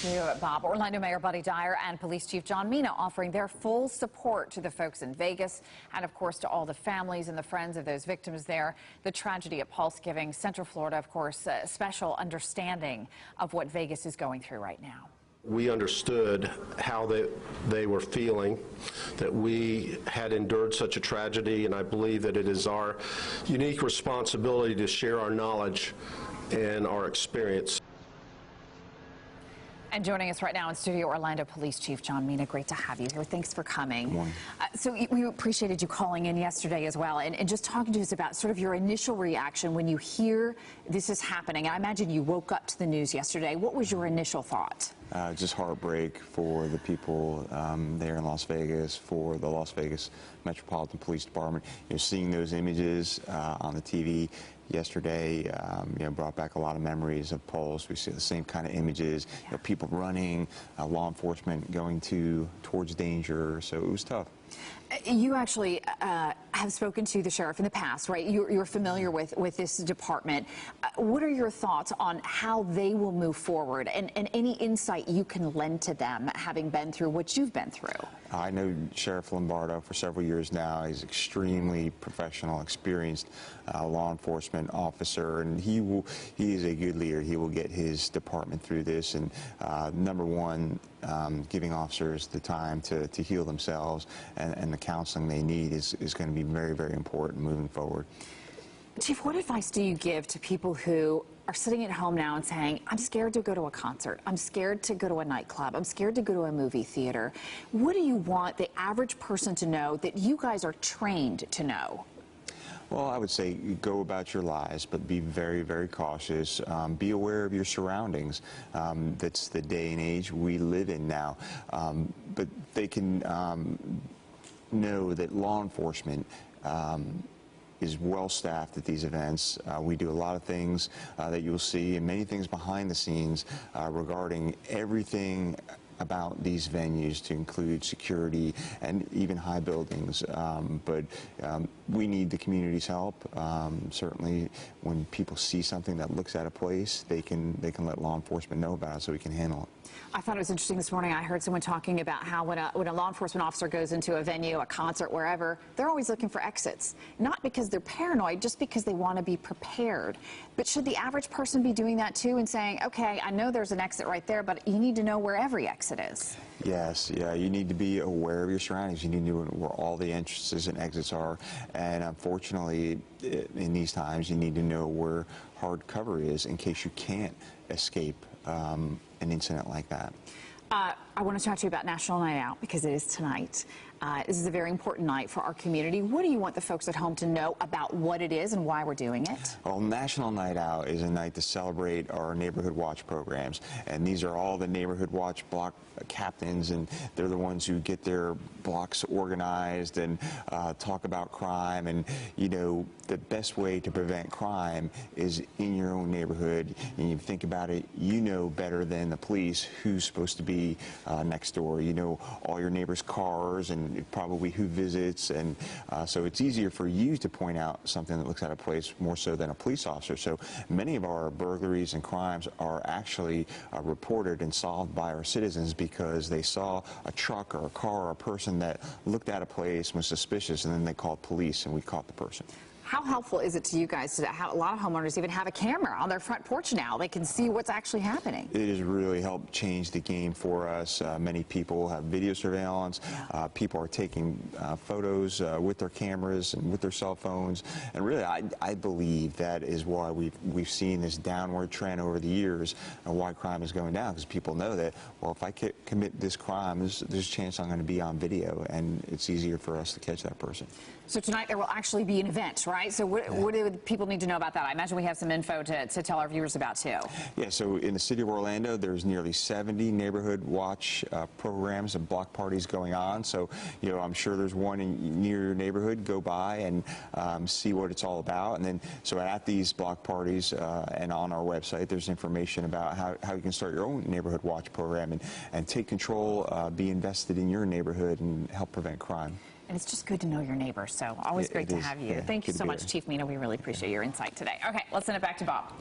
to Bob. Orlando Mayor Buddy Dyer and Police Chief John Mina offering their full support to the folks in Vegas and, of course, to all the families and the friends of those victims there. The tragedy at Pulse giving Central Florida, of course, a special understanding of what Vegas is going through right now. We understood how they were feeling, that we had endured such a tragedy, and I believe that it is our unique responsibility to share our knowledge and our experience. And joining us right now in studio, Orlando Police Chief John Mina. Great to have you here. Thanks for coming. Good morning. So we appreciated you calling in yesterday as well and just talking to us about sort of your initial reaction when you hear this is happening. I imagine you woke up to the news yesterday. What was your initial thought? Just heartbreak for the people there in Las Vegas, for the Las Vegas Metropolitan Police Department. Seeing those images on the TV yesterday, brought back a lot of memories of Pulse. We see the same kind of images, people running, law enforcement going towards danger. So it was tough. You actually have spoken to the sheriff in the past, right? You're familiar with this department. What are your thoughts on how they will move forward and any insight you can lend to them, having been through what you've been through? I know Sheriff Lombardo for several years now. He's extremely professional, experienced law enforcement officer, and he is a good leader. He will get his department through this. And number one, giving officers the time to heal themselves and the counseling they need is going to be very, very important moving forward. Chief, what advice do you give to people who are sitting at home now and saying, I'm scared to go to a concert, I'm scared to go to a nightclub, I'm scared to go to a movie theater? What do you want the average person to know that you guys are trained to know? Well, I would say go about your lives, but be very, very cautious. Be aware of your surroundings. That's the day and age we live in now. But they can know that law enforcement is well staffed at these events. We do a lot of things that you'll see, and many things behind the scenes regarding everything about these venues, to include security and even high buildings. But we need the community's help. Certainly, when people see something that looks at a place, they can let law enforcement know about it so we can handle it. I thought it was interesting this morning. I heard someone talking about how when a law enforcement officer goes into a venue, a concert, wherever, they're always looking for exits. Not because they're paranoid, just because they want to be prepared. But should the average person be doing that too and saying, okay, I know there's an exit right there, but you need to know where every exit is? Yes, yeah, you need to be aware of your surroundings. You need to know where all the entrances and exits are. And unfortunately, in these times, you need to know where hard cover is in case you can't escape an incident like that. I want to talk to you about National Night Out because it is tonight. This is a very important night for our community. What do you want the folks at home to know about what it is and why we're doing it? Well, National Night Out is a night to celebrate our Neighborhood Watch programs. And these are all the Neighborhood Watch block captains, and they're the ones who get their blocks organized and talk about crime. And, the best way to prevent crime is in your own neighborhood. And you think about it, you know better than the police who's supposed to be next door. You know all your neighbors' cars and probably who visits, and so it's easier for you to point out something that looks at a place more so than a police officer. So many of our burglaries and crimes are actually reported and solved by our citizens because they saw a truck or a car or a person that looked at a place and was suspicious, and then they called police and we caught the person. How helpful is it to you guys to have a lot of homeowners even have a camera on their front porch now? They can see what's actually happening. It has really helped change the game for us. Many people have video surveillance. People are taking photos with their cameras and with their cell phones. And really, I believe that is why we've seen this downward trend over the years and why crime is going down, because people know that, well, if I commit this crime, there's a chance I'm going to be on video, and it's easier for us to catch that person. So tonight there will actually be an event, right? So what do people need to know about that? I imagine we have some info to tell our viewers about too. Yeah, so in the city of Orlando, there's nearly 70 Neighborhood Watch programs and block parties going on. So, I'm sure there's one near your neighborhood. Go by and see what it's all about. And then, so at these block parties and on our website, there's information about how you can start your own Neighborhood Watch program and take control, be invested in your neighborhood and help prevent crime. And it's just good to know your neighbors, so always great to have you. Yeah, Thank you so much, Chief Mina. We really appreciate your insight today. Okay, let's send it back to Bob.